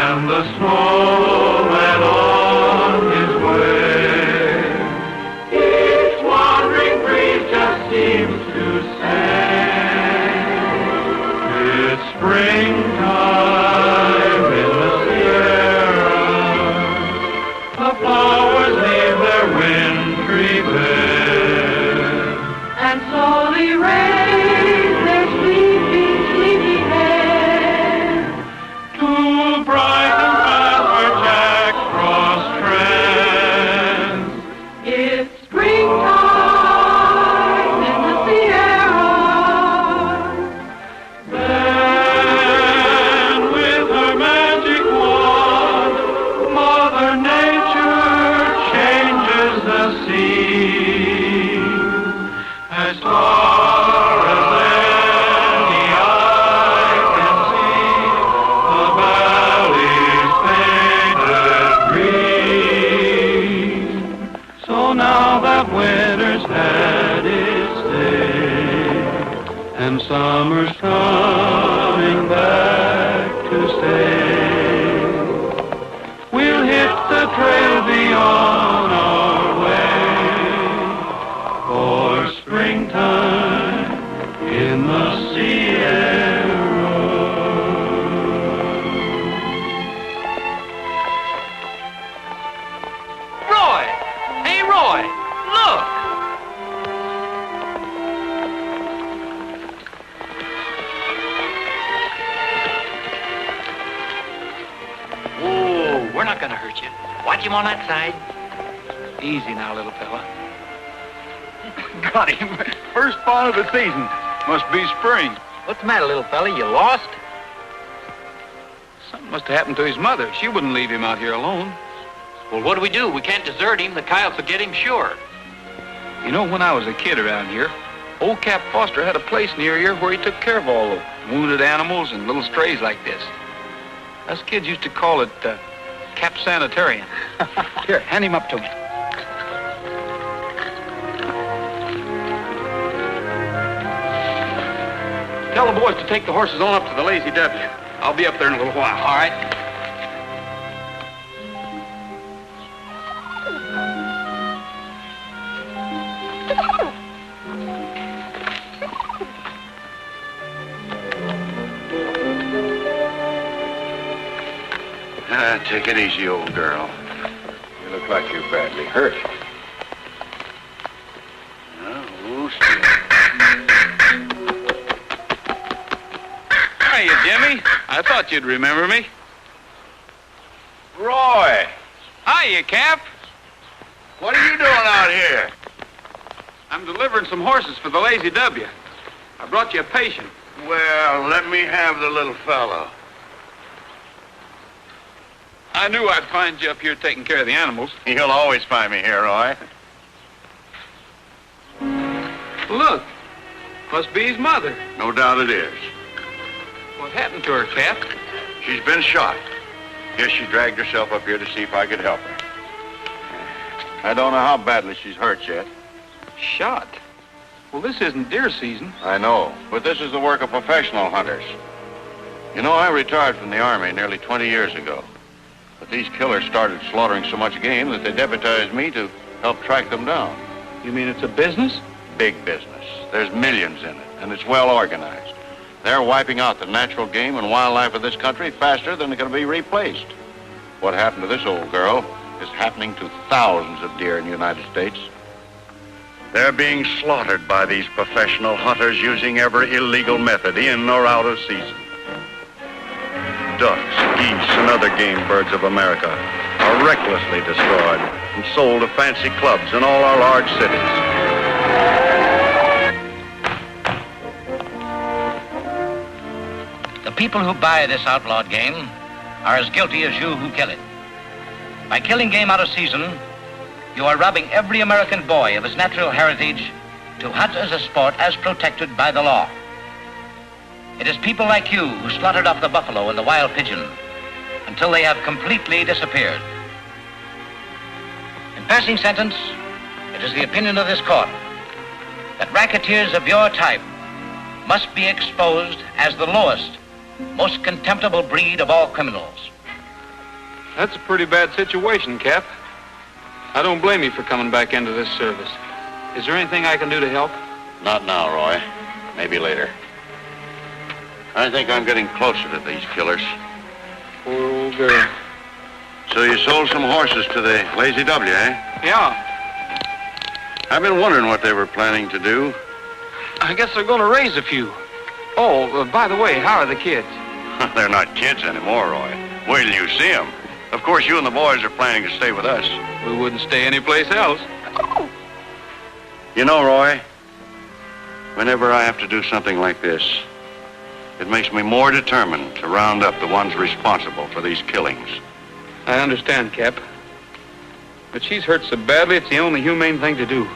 and the snow went on his way. Each wandering breeze just seems to say, it's springtime in the Sierra. The flowers leave their wintry bed and slowly raise their sleepy, sleepy head to brighten paths where Jack Frost treads. It's springtime in the Sierra. Then with her magic wand, Mother Nature changes the scene. As far as any eye can see, the valley's painted green. So now that winter's had its day, and summer's coming back to stay, we'll hit the trail beyond our way for springtime in the Sierra. Roy! Hey, Roy! Look! Whoa, we're not gonna hurt you. Watch him on that side. Easy now, little fella. Got him. First spawn of the season. Must be spring. What's the matter, little fella? You lost? Something must have happened to his mother. She wouldn't leave him out here alone. Well, what do? We can't desert him. The coyotes will get him sure. You know, when I was a kid around here, old Cap Foster had a place near here where he took care of all the wounded animals and little strays like this. Us kids used to call it Cap Sanitarium. Here, hand him up to me. Tell the boys to take the horses on up to the Lazy W. I'll be up there in a little while. All right. Take it easy, old girl. You look like you're badly hurt. Hiya, Jimmy. I thought you'd remember me. Roy, Hiya, Cap. what are you doing out here? I'm delivering some horses for the Lazy W. I brought you a patient. Well, let me have the little fellow. I knew I'd find you up here taking care of the animals. You'll always find me here, Roy. Look, must be his mother. No doubt it is. What happened to her, Cap? She's been shot. Guess she dragged herself up here to see if I could help her. I don't know how badly she's hurt yet. Shot? Well, this isn't deer season. I know, but this is the work of professional hunters. You know, I retired from the Army nearly 20 years ago. But these killers started slaughtering so much game that they deputized me to help track them down. You mean it's a business? Big business. There's millions in it, and it's well organized. They're wiping out the natural game and wildlife of this country faster than it can be replaced. What happened to this old girl is happening to thousands of deer in the United States. They're being slaughtered by these professional hunters using every illegal method in or out of season. Ducks, geese, and other game birds of America are recklessly destroyed and sold to fancy clubs in all our large cities. The people who buy this outlawed game are as guilty as you who kill it. By killing game out of season, you are robbing every American boy of his natural heritage to hunt as a sport as protected by the law. It is people like you who slaughtered off the buffalo and the wild pigeon until they have completely disappeared. In passing sentence, it is the opinion of this court that racketeers of your type must be exposed as the lowest, most contemptible breed of all criminals. That's a pretty bad situation, Cap. I don't blame you for coming back into this service. Is there anything I can do to help? Not now, Roy. Maybe later. I think I'm getting closer to these killers. Poor old girl. So you sold some horses to the Lazy W, eh? Yeah. I've been wondering what they were planning to do. I guess they're going to raise a few. Oh, by the way, how are the kids? They're not kids anymore, Roy. Wait till you see them. Of course, you and the boys are planning to stay with us. We wouldn't stay anyplace else. You know, Roy, whenever I have to do something like this, it makes me more determined to round up the ones responsible for these killings. I understand, Cap. But she's hurt so badly, it's the only humane thing to do.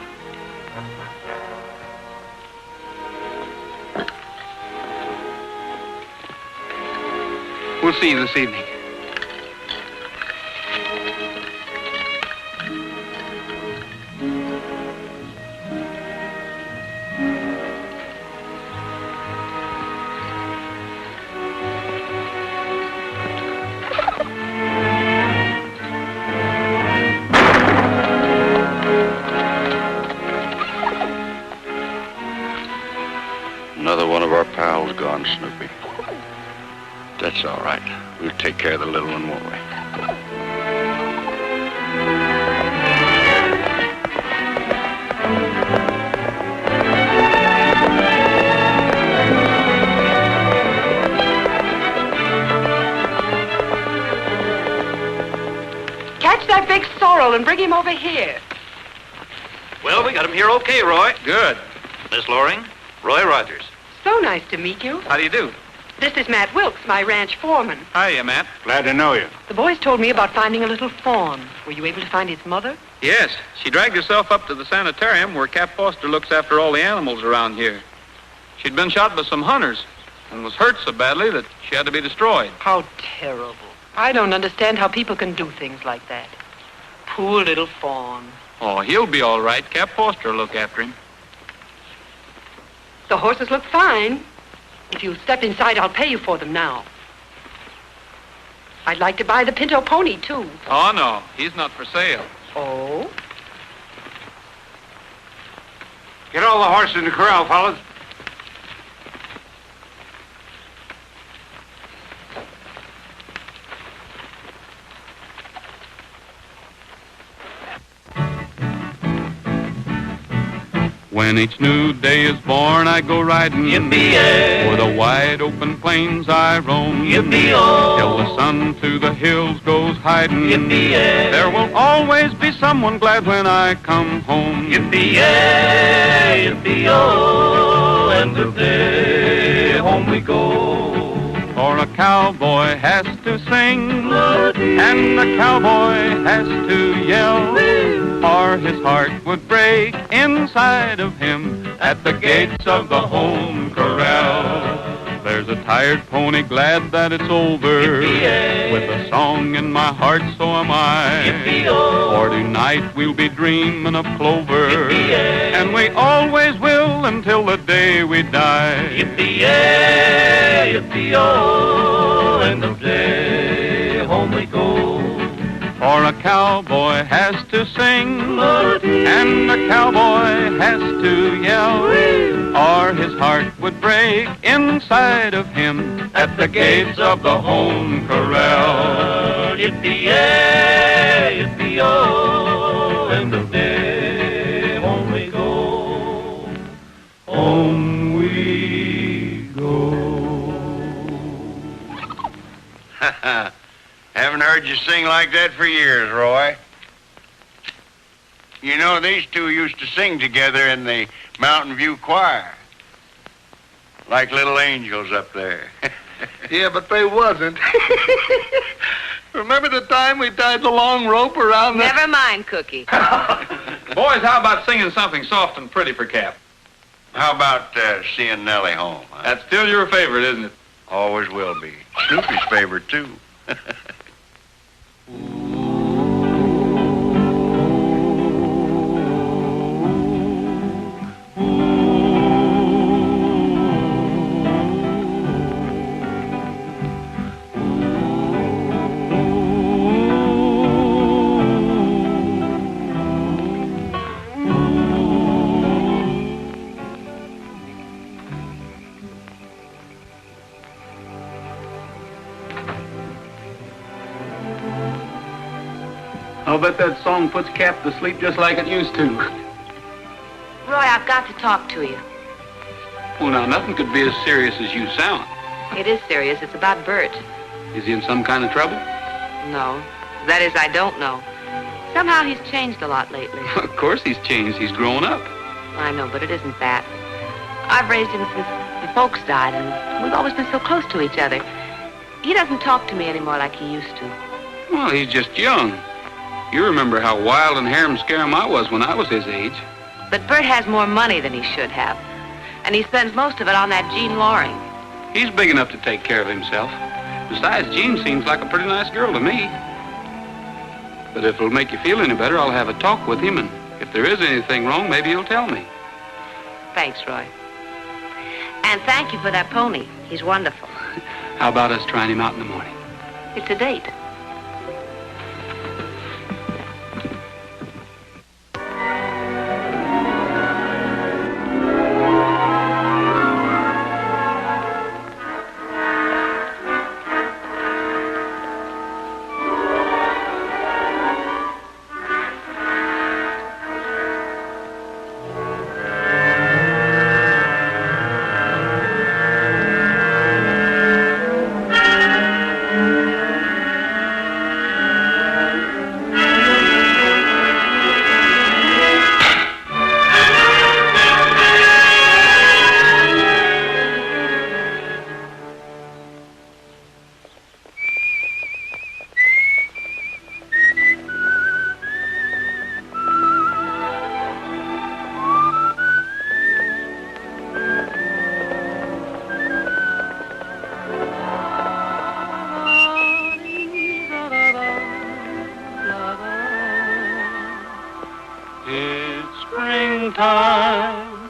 We'll see you this evening. Another one of our pals gone, Snoopy. That's all right. We'll take care of the little one, won't we? Catch that big sorrel and bring him over here. Well, we got him here okay, Roy. Good. Miss Loring, Roy Rogers. So nice to meet you. How do you do? This is Matt Wilkes, my ranch foreman. Hiya, Matt. Glad to know you. The boys told me about finding a little fawn. Were you able to find its mother? Yes, she dragged herself up to the sanitarium where Cap Foster looks after all the animals around here. She'd been shot by some hunters and was hurt so badly that she had to be destroyed. How terrible. I don't understand how people can do things like that. Poor little fawn. Oh, he'll be all right. Cap Foster will look after him. The horses look fine. If you'll step inside, I'll pay you for them now. I'd like to buy the Pinto pony, too. Oh, no, he's not for sale. Oh? Get all the horses in the corral, fellas. When each new day is born, I go riding. Yippee-yay. O'er the wide open plains I roam. Yippee-oh. Till the sun through the hills goes hiding. Yippee-yay. There will always be someone glad when I come home. Yippee-yay, yippee-oh, end of day, home we go. For a cowboy has to sing, and a cowboy has to yell, or his heart would break inside of him at the gates of the home corral. There's a tired pony glad that it's over. Yippee-yay. With a song in my heart, so am I. Yippee-oh. For tonight we'll be dreaming of clover. Yippee-yay. And we always will until the day we die. Yippee-yay, yippee-oh, end of day, home we go. For a cowboy has to sing, and a cowboy has to yell, or his heart would break inside of him at the gates of the home corral. Yippee-yay, yippee-oh, end of day, home we go. Home we go. Haven't heard you sing like that for years, Roy. You know, these two used to sing together in the Mountain View Choir. Like little angels up there. Yeah, but they wasn't. Remember the time we tied the long rope around the... Never mind, Cookie. Boys, how about singing something soft and pretty for Cap? How about seeing Nellie home? Huh? That's still your favorite, isn't it? Always will be. Snoopy's favorite, too. I'll bet that song puts Cap to sleep just like it used to. Roy, I've got to talk to you. Well, now, nothing could be as serious as you sound. It is serious. It's about Bert. Is he in some kind of trouble? No. That is, I don't know. Somehow he's changed a lot lately. Of course he's changed. He's grown up. I know, but it isn't that. I've raised him since the folks died, and we've always been so close to each other. He doesn't talk to me anymore like he used to. Well, he's just young. You remember how wild and harum-scarum I was when I was his age. But Bert has more money than he should have. And he spends most of it on that Jean Loring. He's big enough to take care of himself. Besides, Jean seems like a pretty nice girl to me. But if it'll make you feel any better, I'll have a talk with him, and if there is anything wrong, maybe he'll tell me. Thanks, Roy. And thank you for that pony. He's wonderful. How about us trying him out in the morning? It's a date. springtime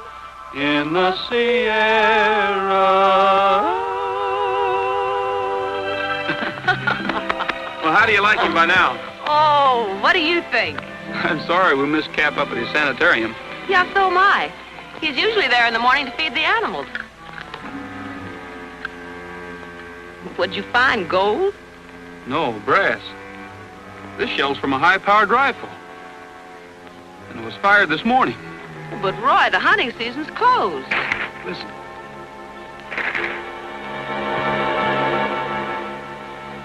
in the Sierra. Well, how do you like him by now? Oh, what do you think? I'm sorry we missed Cap up at his sanitarium. Yeah, so am I. He's usually there in the morning to feed the animals. What'd you find, gold? No, brass. This shell's from a high-powered rifle. And it was fired this morning. But, Roy, the hunting season's closed. Listen.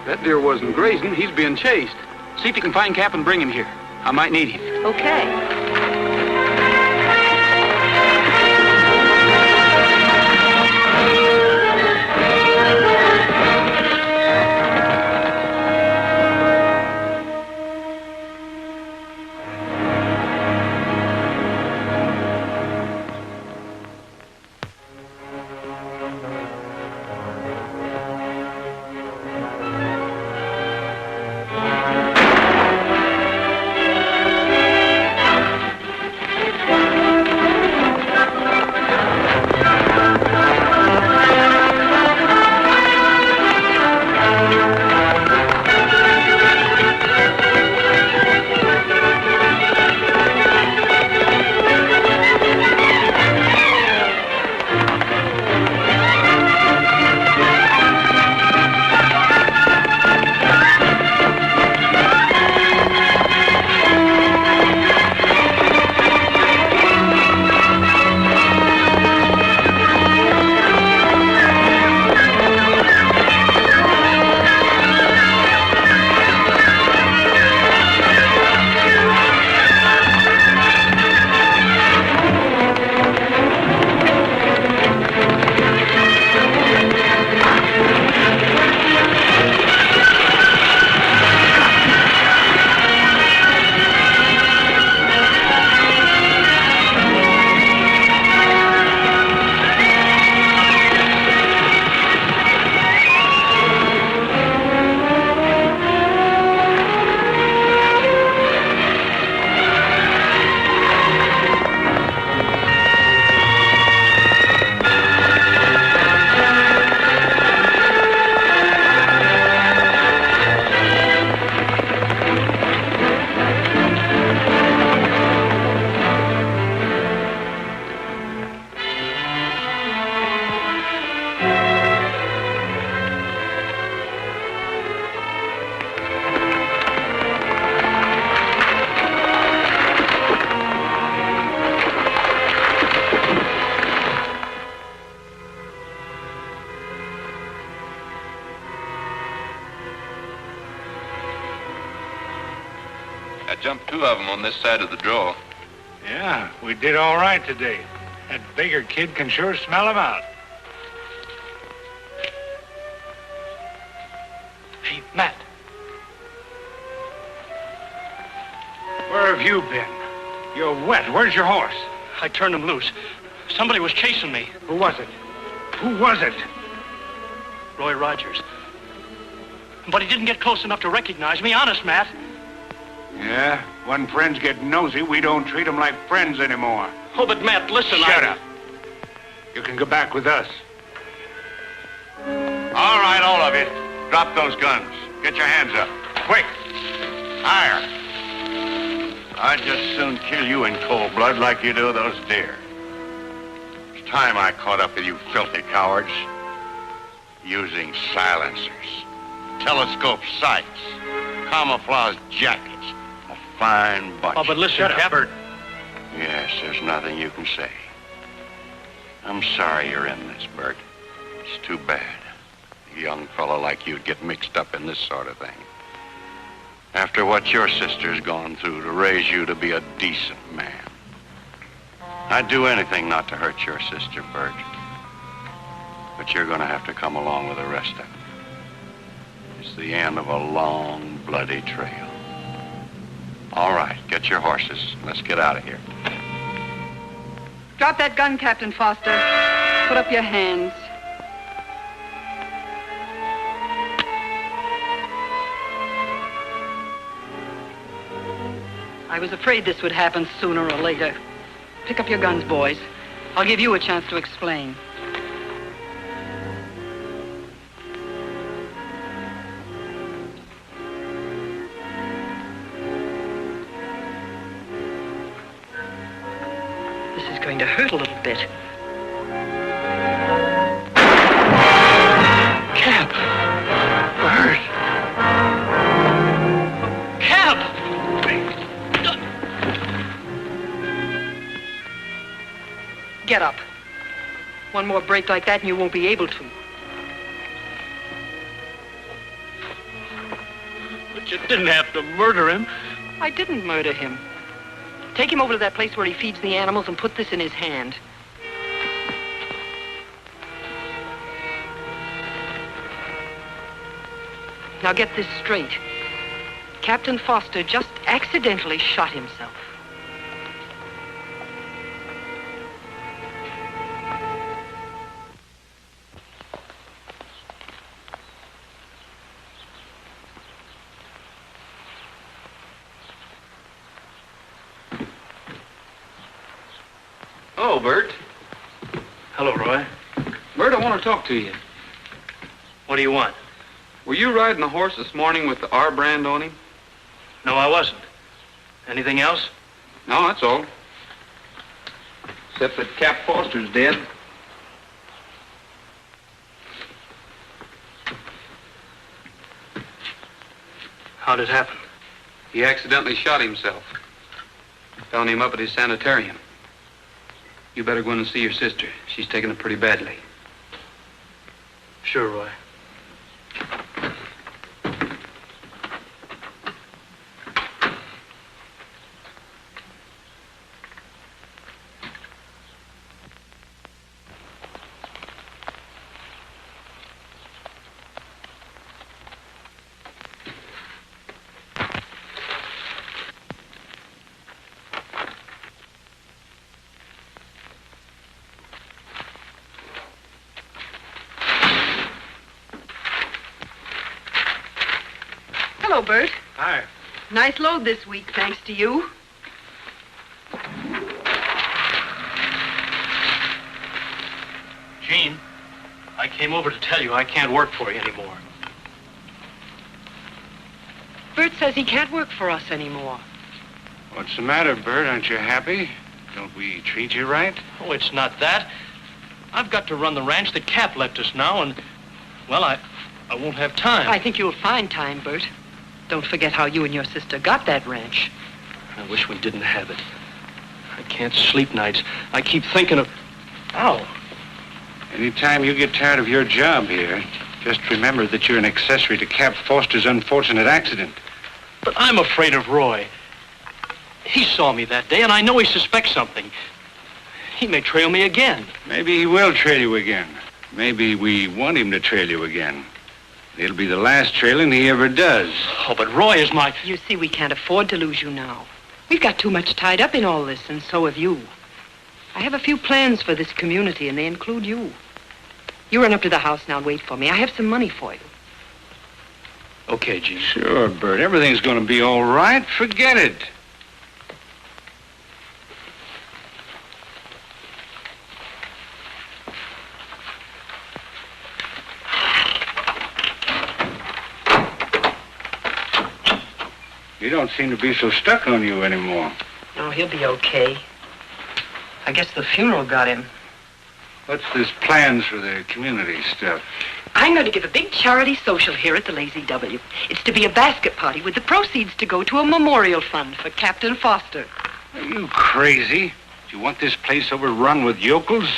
That deer wasn't grazing. He's being chased. See if you can find Cap and bring him here. I might need him. Okay. I jumped 2 of them on this side of the draw. Yeah, we did all right today. That bigger kid can sure smell 'em out. Hey, Matt. Where have you been? You're wet. Where's your horse? I turned him loose. Somebody was chasing me. Who was it? Who was it? Roy Rogers. But he didn't get close enough to recognize me. Honest, Matt. Yeah, when friends get nosy, we don't treat them like friends anymore. Oh, but Matt, listen, Shut up. You can go back with us. All right, all of you. Drop those guns. Get your hands up. Quick. Higher. I'd just soon kill you in cold blood like you do those deer. It's time I caught up with you filthy cowards. Using silencers, telescope sights, camouflage jackets. A fine bunch. Oh, but listen, Cap. Yes, there's nothing you can say. I'm sorry you're in this, Bert. It's too bad. A young fellow like you'd get mixed up in this sort of thing. After what your sister's gone through to raise you to be a decent man. I'd do anything not to hurt your sister, Bert. But you're going to have to come along with the rest of it. It's the end of a long, bloody trail. All right, get your horses. Let's get out of here. Drop that gun, Captain Foster. Put up your hands. I was afraid this would happen sooner or later. Pick up your guns, boys. I'll give you a chance to explain. This is going to hurt a little bit. Cap! Bert! Cap! Get up. One more break like that and you won't be able to. But you didn't have to murder him. I didn't murder him. Take him over to that place where he feeds the animals and put this in his hand. Now get this straight. Captain Foster just accidentally shot himself. Oh, Bert. Hello, Roy. Bert, I want to talk to you. What do you want? Were you riding the horse this morning with the R brand on him? No, I wasn't. Anything else? No, that's all. Except that Cap Foster's dead. How'd it happen? He accidentally shot himself. Found him up at his sanitarium. You better go in and see your sister. She's taken it pretty badly. Sure, Roy. Hello, Bert. Hi. Nice load this week, thanks to you. Gene, I came over to tell you I can't work for you anymore. Bert says he can't work for us anymore. What's the matter, Bert? Aren't you happy? Don't we treat you right? Oh, it's not that. I've got to run the ranch that Cap left us now, and, well, I won't have time. I think you'll find time, Bert. Don't forget how you and your sister got that ranch. I wish we didn't have it. I can't sleep nights. I keep thinking of... Ow. Anytime you get tired of your job here, just remember that you're an accessory to Cap Foster's unfortunate accident. But I'm afraid of Roy. He saw me that day, and I know he suspects something. He may trail me again. Maybe he will trail you again. Maybe we want him to trail you again. It'll be the last trailing he ever does. Oh, but Roy is my... You see, we can't afford to lose you now. We've got too much tied up in all this, and so have you. I have a few plans for this community, and they include you. You run up to the house now and wait for me. I have some money for you. Okay, Gene. Sure, Bert. Everything's going to be all right. Forget it. You don't seem to be so stuck on you anymore. No, he'll be okay. I guess the funeral got him. What's this plans for the community stuff? I'm going to give a big charity social here at the Lazy W. It's to be a basket party with the proceeds to go to a memorial fund for Captain Foster. Are you crazy? Do you want this place overrun with yokels?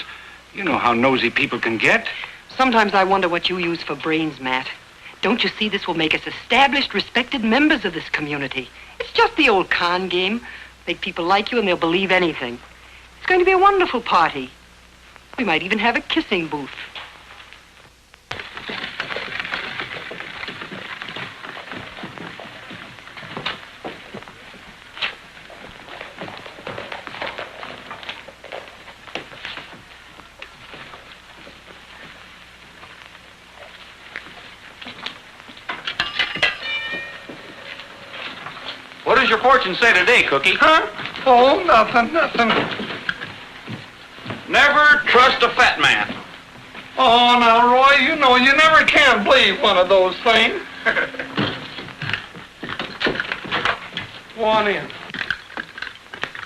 You know how nosy people can get. Sometimes I wonder what you use for brains, Matt. Don't you see this will make us established, respected members of this community? It's just the old con game. Make people like you and they'll believe anything. It's going to be a wonderful party. We might even have a kissing booth. What does your fortune say today, Cookie? Huh? Oh, nothing. Never trust a fat man. Oh, now, Roy, you know you never can believe one of those things. Go on in.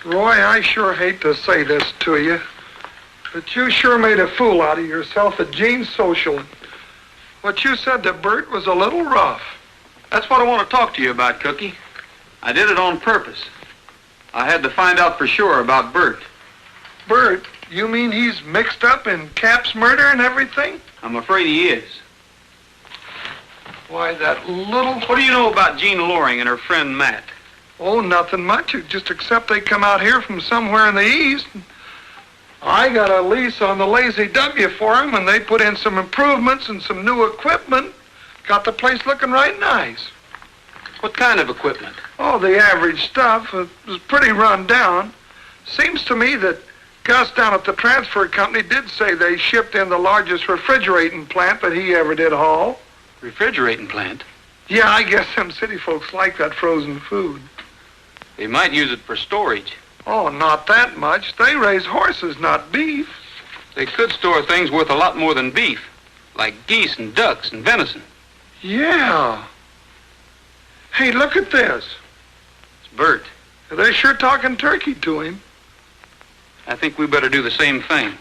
Roy, I sure hate to say this to you, but you sure made a fool out of yourself at Gene's social. What you said to Bert was a little rough. That's what I want to talk to you about, Cookie. I did it on purpose. I had to find out for sure about Bert. Bert? You mean he's mixed up in Cap's murder and everything? I'm afraid he is. Why, that little... What do you know about Jean Loring and her friend Matt? Oh, nothing much, just except they come out here from somewhere in the east. I got a lease on the Lazy W for them, and they put in some improvements and some new equipment. Got the place looking right nice. What kind of equipment? Oh, the average stuff. It was pretty run down. Seems to me that Gus down at the transfer company did say they shipped in the largest refrigerating plant that he ever did haul. Refrigerating plant? Yeah, I guess them city folks like that frozen food. They might use it for storage. Oh, not that much. They raise horses, not beef. They could store things worth a lot more than beef, like geese and ducks and venison. Yeah. Hey, look at this. It's Bert. They're sure talking turkey to him. I think we better do the same thing.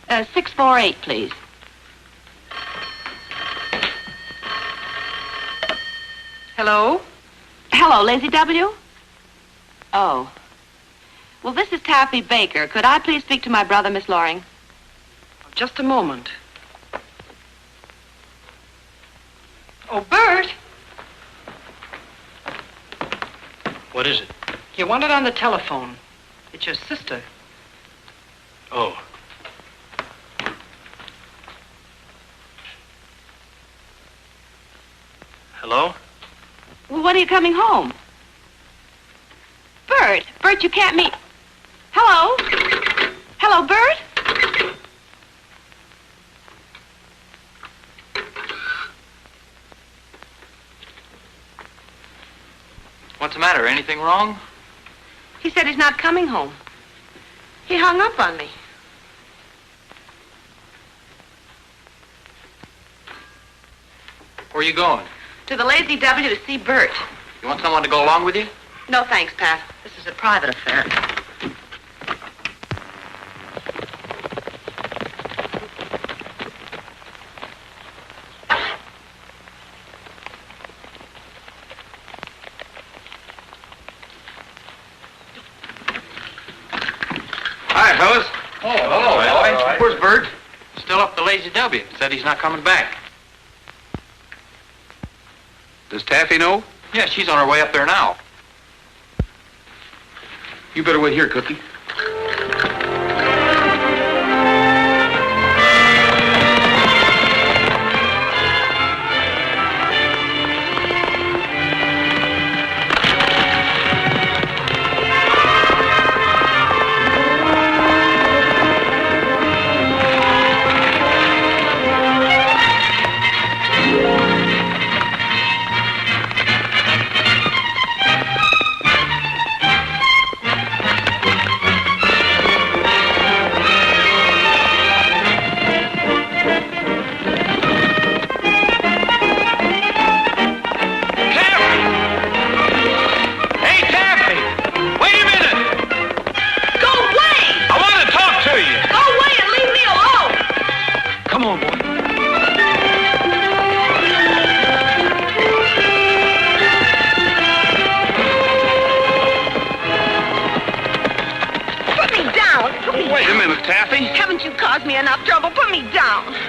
Uh, 648, please. Hello? Hello, Lazy W? Oh. Well, this is Taffy Baker. Could I please speak to my brother, Miss Loring? Just a moment. Oh, Bert! What is it? You want it on the telephone. It's your sister. Oh. Hello? Well, when are you coming home? Bert! Bert, you can't meet... Hello? Hello, Bert? What's the matter? Anything wrong? He said he's not coming home. He hung up on me. Where are you going? To the Lazy W to see Bert. You want someone to go along with you? No, thanks, Pat. This is a private affair. Hi, fellas. Oh, hello, Roy. Where's Bert? Still up the Lazy W. Said he's not coming back. Does Taffy know? Yeah, she's on her way up there now. You better wait here, Cookie.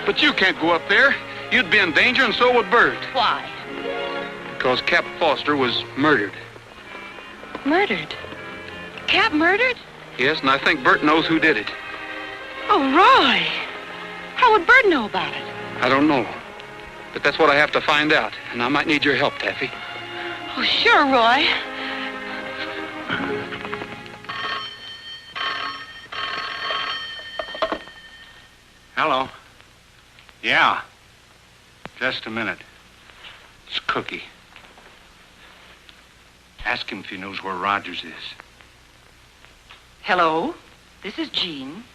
But you can't go up there. You'd be in danger, and so would Bert. Why? Because Cap Foster was murdered. Murdered? Cap murdered? Yes, and I think Bert knows who did it. Oh, Roy. How would Bert know about it? I don't know. But that's what I have to find out, and I might need your help, Taffy. Oh, sure, Roy. Hello. Yeah. Just a minute. It's Cookie. Ask him if he knows where Rogers is. Hello, this is Jean.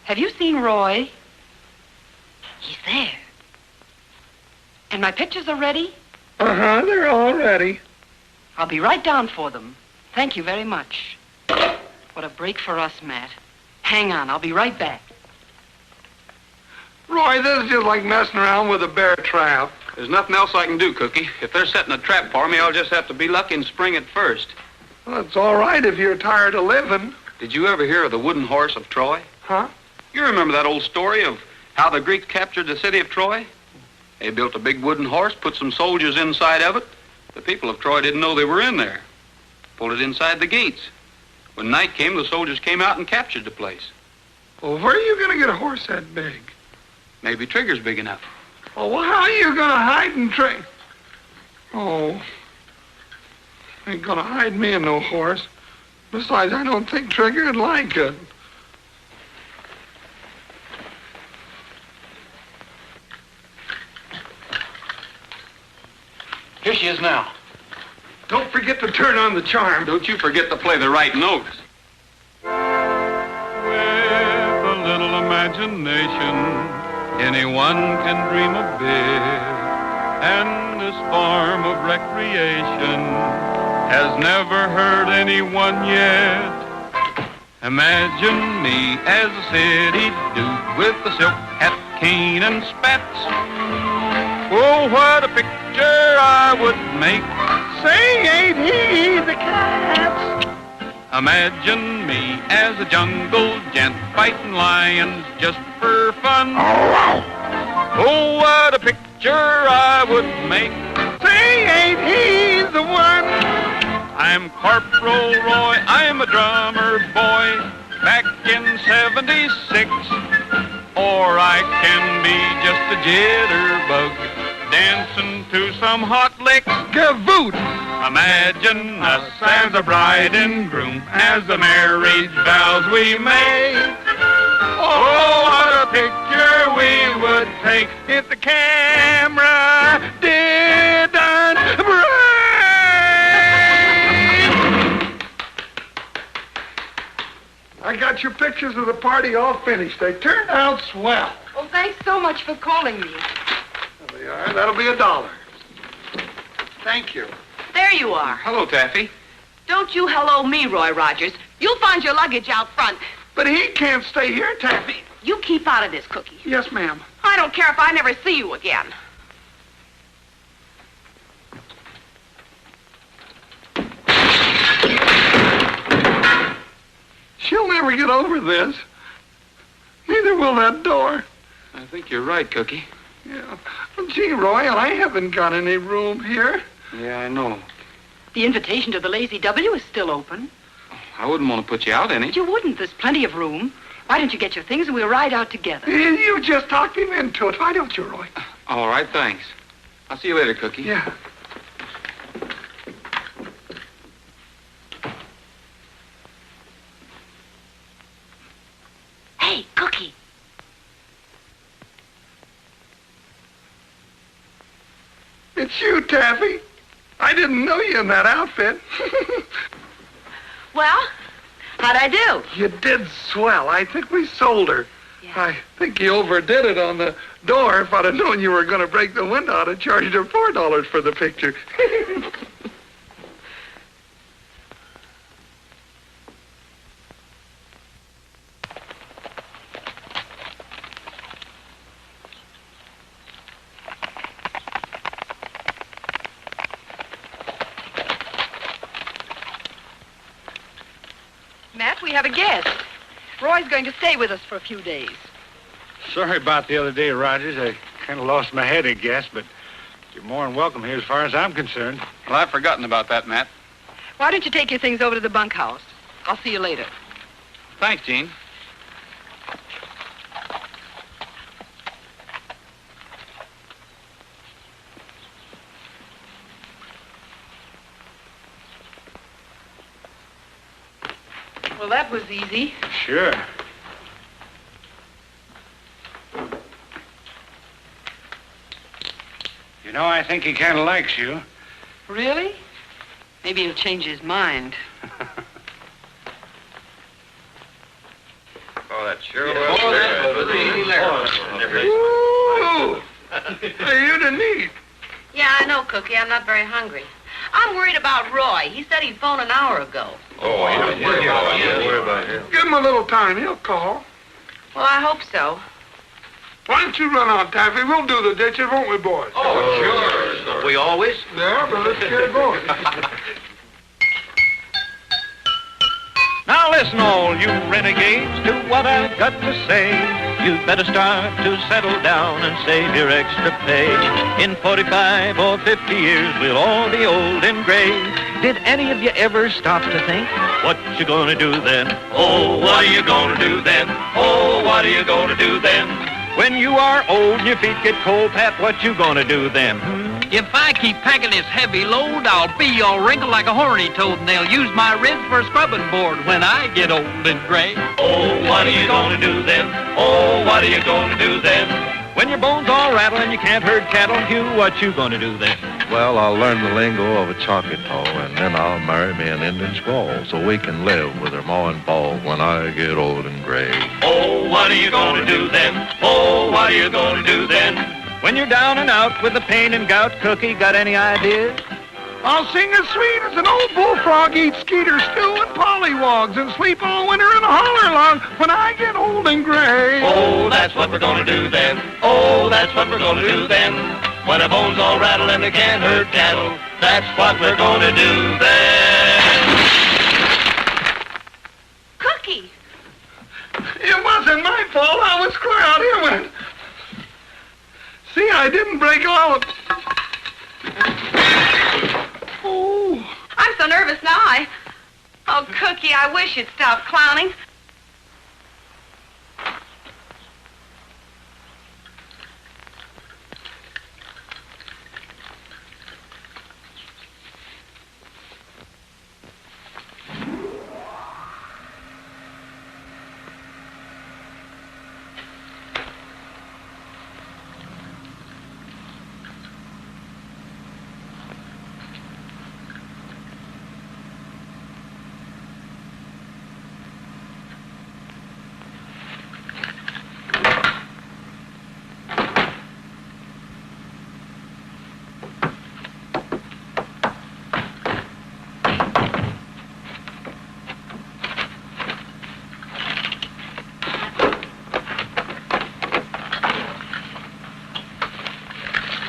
Have you seen Roy? He's there. And my pictures are ready? Uh-huh, they're all ready. I'll be right down for them. Thank you very much. What a break for us, Matt. Hang on, I'll be right back. Roy, this is just like messing around with a bear trap. There's nothing else I can do, Cookie. If they're setting a trap for me, I'll just have to be lucky and spring it first. Well, it's all right if you're tired of living. Did you ever hear of the wooden horse of Troy? Huh? You remember that old story of how the Greeks captured the city of Troy? They built a big wooden horse, put some soldiers inside of it. The people of Troy didn't know they were in there. Pulled it inside the gates. When night came, the soldiers came out and captured the place. Well, where are you going to get a horse that big? Maybe Trigger's big enough. Oh, well, how are you going to hide and train? Oh, ain't going to hide me in no horse. Besides, I don't think Trigger'd like it. Here she is now. Don't forget to turn on the charm. Don't you forget to play the right notes. With a little imagination, anyone can dream a bit. And this form of recreation has never hurt anyone yet. Imagine me as a city dude with a silk hat, cane, and spats. Oh, what a picture I would make. Say, ain't he the cat? Imagine me as a jungle gent fighting lions just for fun. Oh, what a picture I would make. Say, ain't he the one? I'm Corporal Roy, I'm a drummer boy, back in 76. Or I can be just a jitterbug, dancing to some hot licks. Gavoot! Imagine us as a bride and groom, as the marriage vows we make. Oh, what a picture we would take if the camera didn't break. I got your pictures of the party all finished. They turned out swell. Well, thanks so much for calling me. There they are. That'll be $1. Thank you. There you are. Hello, Taffy. Don't you hello me, Roy Rogers. You'll find your luggage out front. But he can't stay here, Taffy. You keep out of this, Cookie. Yes, ma'am. I don't care if I never see you again. She'll never get over this. Neither will that door. I think you're right, Cookie. Yeah. But Gee, Roy, I haven't got any room here. Yeah, I know. The invitation to the Lazy W is still open. I wouldn't want to put you out any. You wouldn't. There's plenty of room. Why don't you get your things and we'll ride out together? You just talked him into it. Why don't you, Roy? All right, thanks. I'll see you later, Cookie. Yeah. Hey, Cookie. It's you, Taffy. I didn't know you in that outfit. Well, how'd I do? You did swell. I think we sold her. Yeah. I think you overdid it on the door. If I'd have known you were going to break the window, I'd have charged her $4 for the picture. Matt, we have a guest. Roy's going to stay with us for a few days. Sorry about the other day, Rogers. I kind of lost my head, I guess, but you're more than welcome here as far as I'm concerned. Well, I've forgotten about that, Matt. Why don't you take your things over to the bunkhouse? I'll see you later. Thanks, Gene. Well, that was easy. Sure. You know, I think he kind of likes you. Really? Maybe he'll change his mind. Oh, that sure Ooh! Hey, you didn't eat. Yeah, I know, Cookie. I'm not very hungry. I'm worried about Roy. He said he'd phone an hour ago. Oh, yeah. Worry about him. Give him a little time. He'll call. Well, I hope so. Why don't you run out, Taffy? We'll do the dishes, won't we, boys? Oh, sure. We always? Yeah, but let's get going. Now listen, all you renegades, to what I've got to say. You'd better start to settle down and save your extra pay. In 45 or 50 years, we'll all be old and gray. Did any of you ever stop to think, what you gonna do then? Oh, what are you gonna do then? Oh, what are you gonna do then? When you are old and your feet get cold, Pat, what you gonna do then? If I keep packing this heavy load, I'll be all wrinkled like a horny toad, and they'll use my ribs for a scrubbing board when I get old and gray. Oh, what are you gonna do then? Oh, what are you gonna do then? When your bones all rattle and you can't herd cattle, Hugh, what you gonna do then? Well, I'll learn the lingo of a Choctaw, and then I'll marry me an Indian squaw, so we can live with her ma and pa when I get old and gray. Oh, what are you gonna do then? Oh, what are you gonna do then? When you're down and out with the pain and gout, Cookie, got any ideas? I'll sing as sweet as an old bullfrog, eat skeeter stew and pollywogs, and sleep all winter in a holler log when I get old and gray. Oh, that's what we're gonna do then. Oh, that's what we're gonna do then. When our bones all rattle and they can't herd cattle, that's what we're gonna do then. Cookie! It wasn't my fault. I was square out here when... See, I didn't break all of... Oh. I'm so nervous now. Oh, Cookie, I wish you'd stop clowning.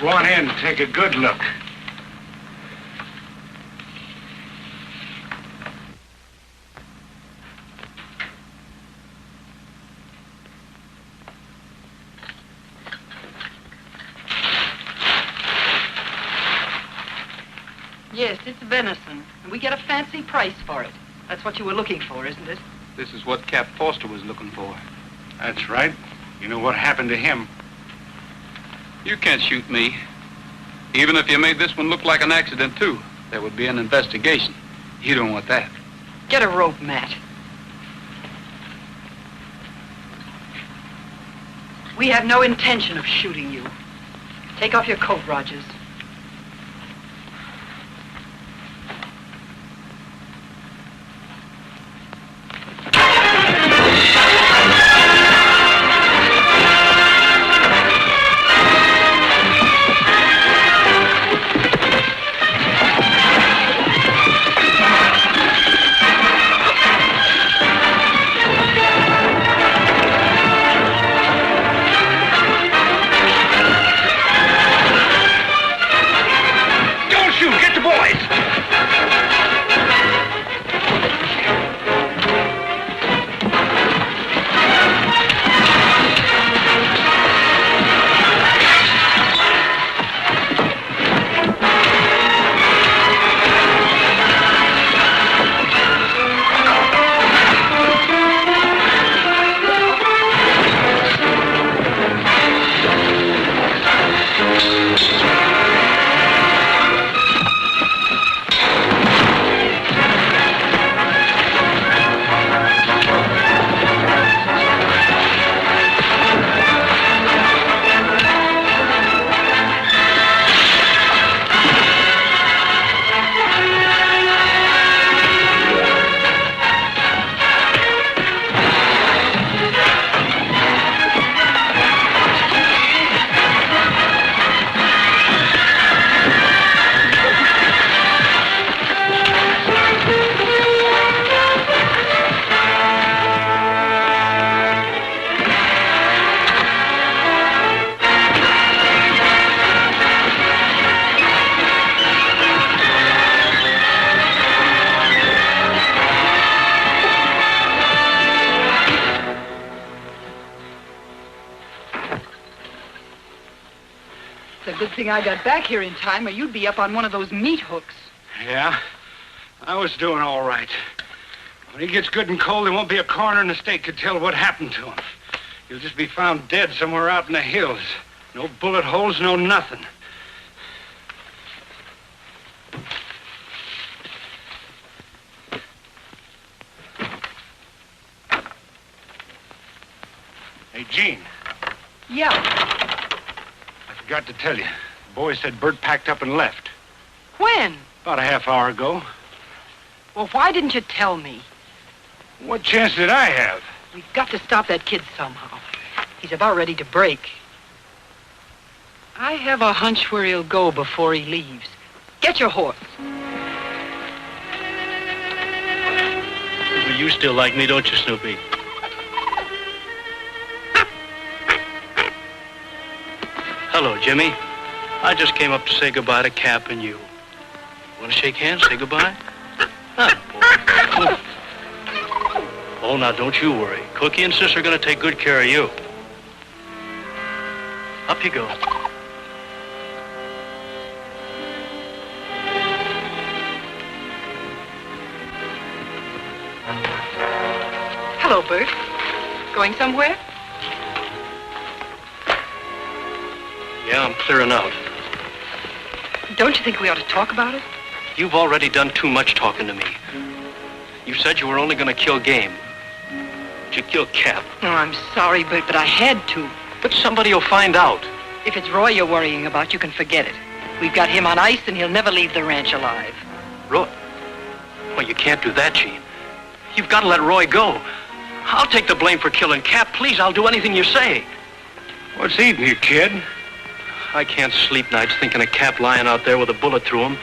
Go on in, take a good look. Yes, it's venison, and we get a fancy price for it. That's what you were looking for, isn't it? This is what Cap Foster was looking for. That's right. You know what happened to him. You can't shoot me. Even if you made this one look like an accident, too, there would be an investigation. You don't want that. Get a rope, Matt. We have no intention of shooting you. Take off your coat, Rogers. I got back here in time, or you'd be up on one of those meat hooks. Yeah, I was doing all right. When he gets good and cold, there won't be a coroner in the state could tell what happened to him. He'll just be found dead somewhere out in the hills. No bullet holes, no nothing. Hey, Gene. Yeah. I forgot to tell you. The boy said Bert packed up and left. When? About a half hour ago. Well, why didn't you tell me? What chance did I have? We've got to stop that kid somehow. He's about ready to break. I have a hunch where he'll go before he leaves. Get your horse. Well, you still like me, don't you, Snoopy? Hello, Jimmy. I just came up to say goodbye to Cap and you. Want to shake hands, say goodbye? Boy. Oh, now don't you worry. Cookie and Sis are going to take good care of you. Up you go. Hello, Bert. Going somewhere? Yeah, I'm clearing out. Don't you think we ought to talk about it? You've already done too much talking to me. You said you were only going to kill game. But you killed Cap. Oh, I'm sorry, Bert, but I had to. But somebody will find out. If it's Roy you're worrying about, you can forget it. We've got him on ice, and he'll never leave the ranch alive. Roy? Well, you can't do that, Gene. You've got to let Roy go. I'll take the blame for killing Cap. Please, I'll do anything you say. What's eating you, kid? I can't sleep nights thinking of Cap lying out there with a bullet through him.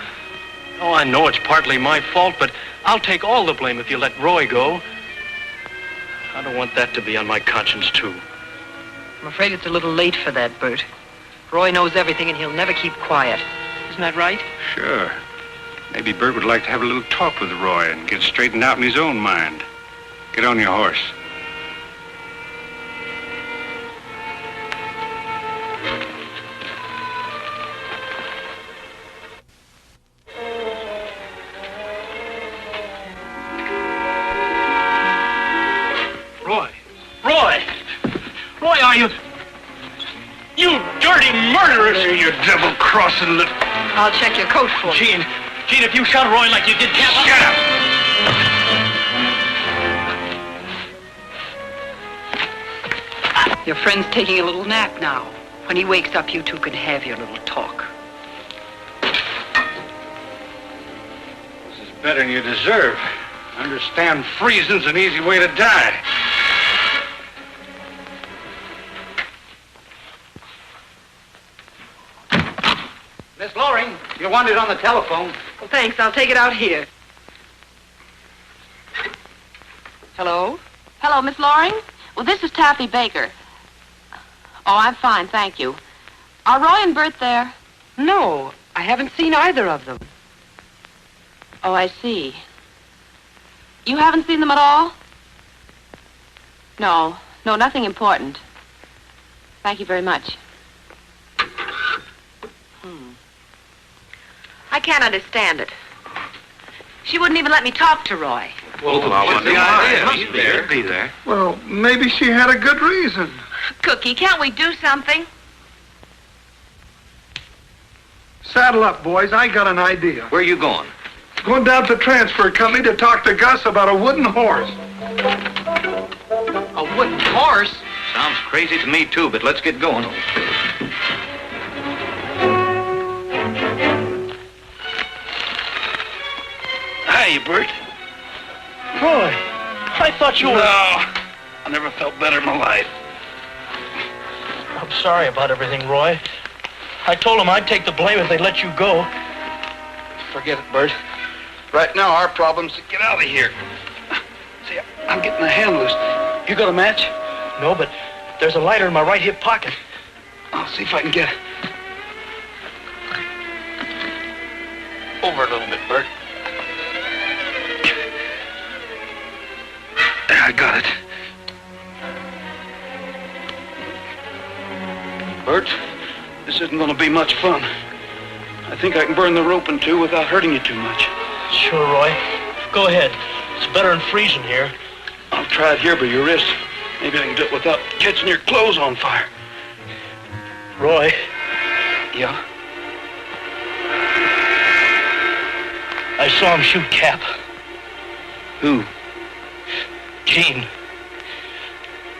Oh, I know it's partly my fault, but I'll take all the blame if you let Roy go. I don't want that to be on my conscience, too. I'm afraid it's a little late for that, Bert. Roy knows everything, and he'll never keep quiet. Isn't that right? Sure. Maybe Bert would like to have a little talk with Roy and get straightened out in his own mind. Get on your horse. crossing the... I'll check your coat for you. Gene, if you shot Roy like you did Cap... Shut up! Your friend's taking a little nap now. When he wakes up, you two can have your little talk. This is better than you deserve. Understand freezing's an easy way to die. Miss Loring, you wanted on the telephone. Well, thanks. I'll take it out here. Hello? Hello, Miss Loring? Well, this is Taffy Baker. Oh, I'm fine, thank you. Are Roy and Bert there? No, I haven't seen either of them. Oh, I see. You haven't seen them at all? No, nothing important. Thank you very much. I can't understand it. She wouldn't even let me talk to Roy. Well, what's the idea? He's there. He'd be there. Well, maybe she had a good reason. Cookie, can't we do something? Saddle up, boys. I got an idea. Where are you going? Going down to the transfer company to talk to Gus about a wooden horse. A wooden horse? Sounds crazy to me, too, but let's get going. Hiya, Bert. Roy, I thought you were... No, I never felt better in my life. I'm sorry about everything, Roy. I told them I'd take the blame if they let you go. Forget it, Bert. Right now, our problem's to get out of here. See, I'm getting the hand loose. You got a match? No, but there's a lighter in my right hip pocket. I'll see if I can get it. Over a little bit, Bert. There, I got it. Bert, this isn't going to be much fun. I think I can burn the rope in two without hurting you too much. Sure, Roy. Go ahead. It's better than freezing here. I'll try it here by your wrist. Maybe I can do it without catching your clothes on fire. Roy. Yeah? I saw him shoot Cap. Who? Gene.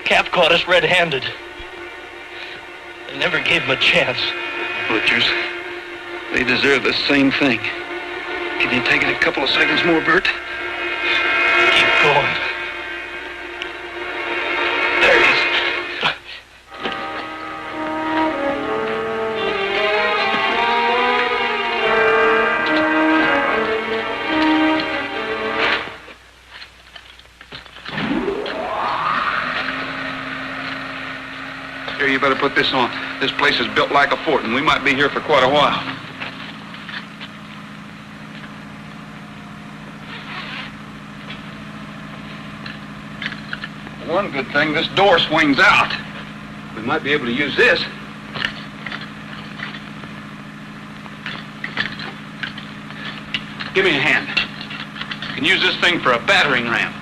Cap caught us red-handed. They never gave him a chance. Butchers. They deserve the same thing. Can you take it a couple of seconds more, Bert? Keep going. There he is. Here, you better put this on. This place is built like a fort, and we might be here for quite a while. One good thing, this door swings out. We might be able to use this. Give me a hand. You can use this thing for a battering ram.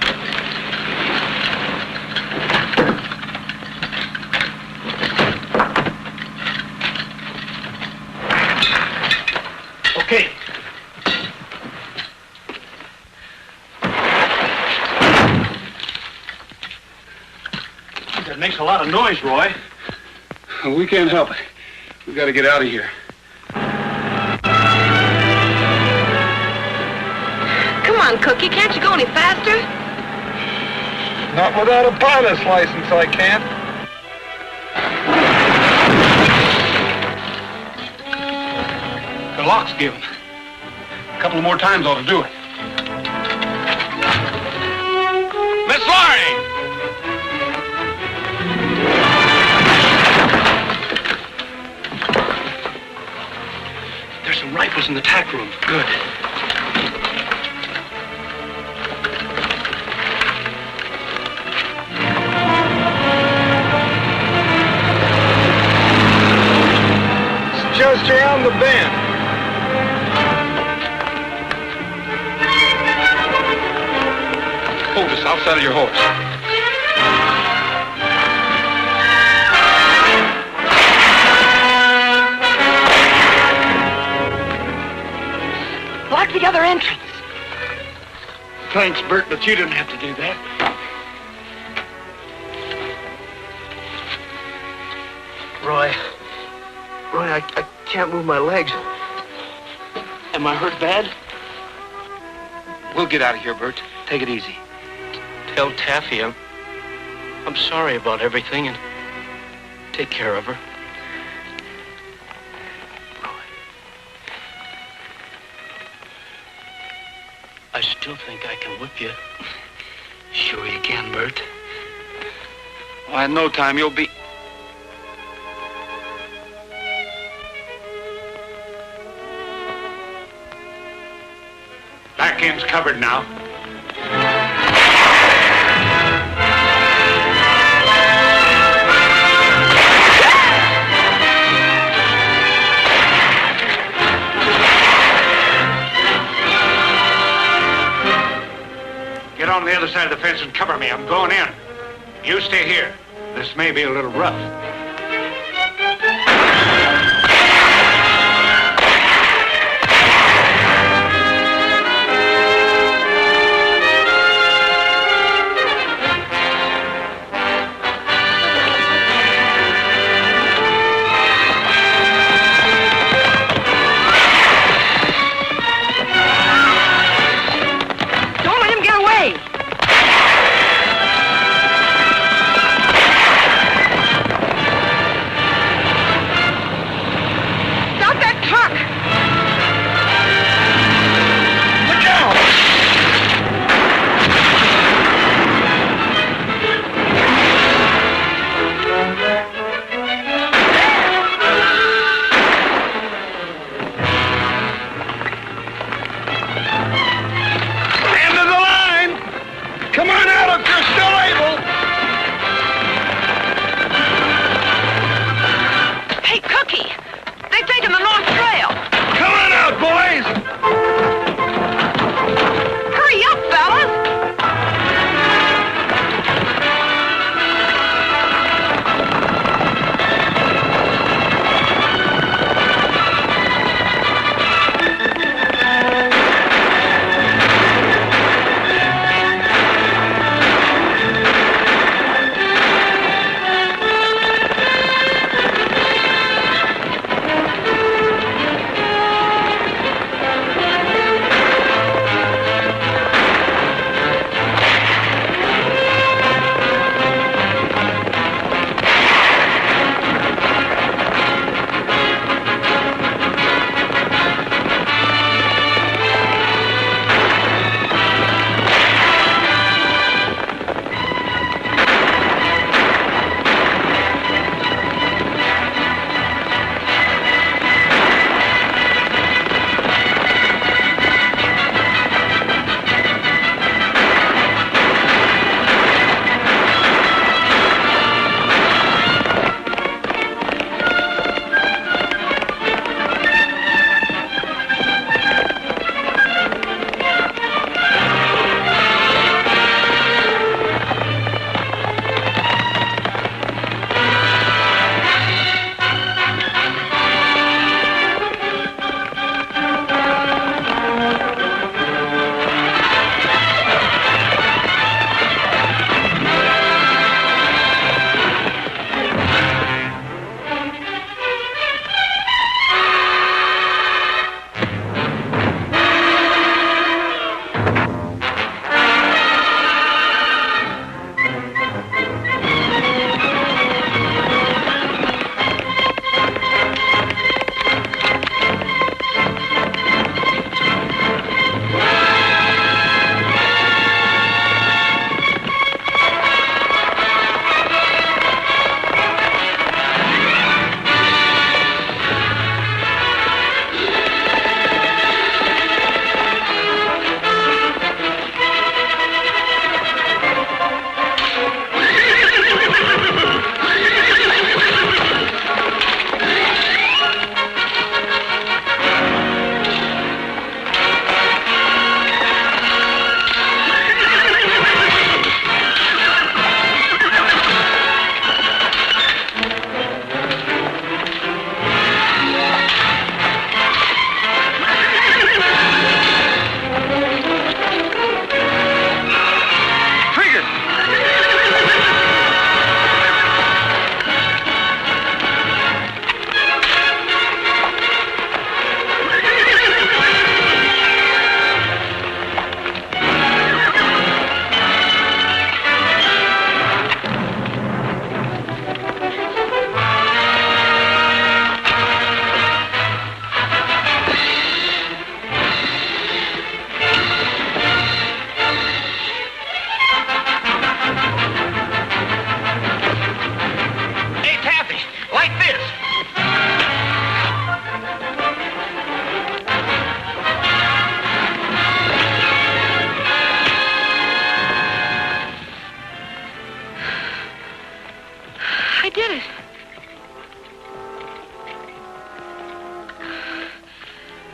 Okay. That makes a lot of noise, Roy. We can't help it. We got to get out of here. Come on, Cookie. Can't you go any faster? Not without a pilot's license, I can't. The lock's given. A couple more times ought to do it. Miss Loring! There's some rifles in the tack room. Good. It's just around the bend. Hold this outside of your horse. other entrance. Thanks, Bert, but you didn't have to do that. Roy, I can't move my legs. Am I hurt bad? We'll get out of here, Bert. Take it easy. Tell Taffy I'm sorry about everything and take care of her. Roy. I still think I can whip you. Sure you can, Bert. Well, in no time, you'll be... Back end's covered now. Get on the other side of the fence and cover me. I'm going in. You stay here. This may be a little rough.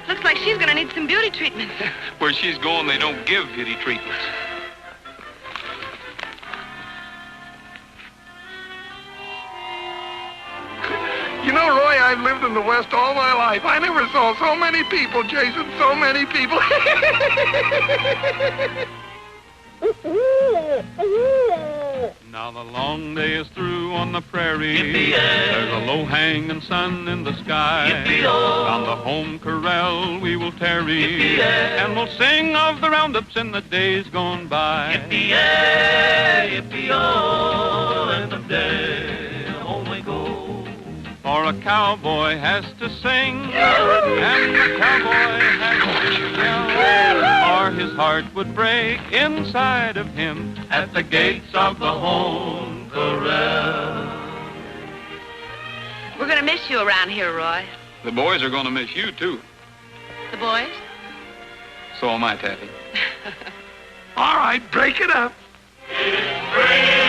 Looks like she's gonna need some beauty treatment. Where she's going, they don't give beauty treatments. You know, Roy, I've lived in the West all my life. I never saw so many people, Jason, so many people. Now the long day is through on the prairie. There's a low-hanging sun in the sky. On the home corral we will tarry, and we'll sing of the roundups in the days gone by. Yippee-yay, yippee-oh, and the day home we go. For a cowboy has to sing, and the cowboy has to yell, or his heart would break inside of him at the gates of the home corral. We're gonna miss you around here, Roy. The boys are going to miss you, too. The boys? So am I, Taffy. All right, break it up. It's spring.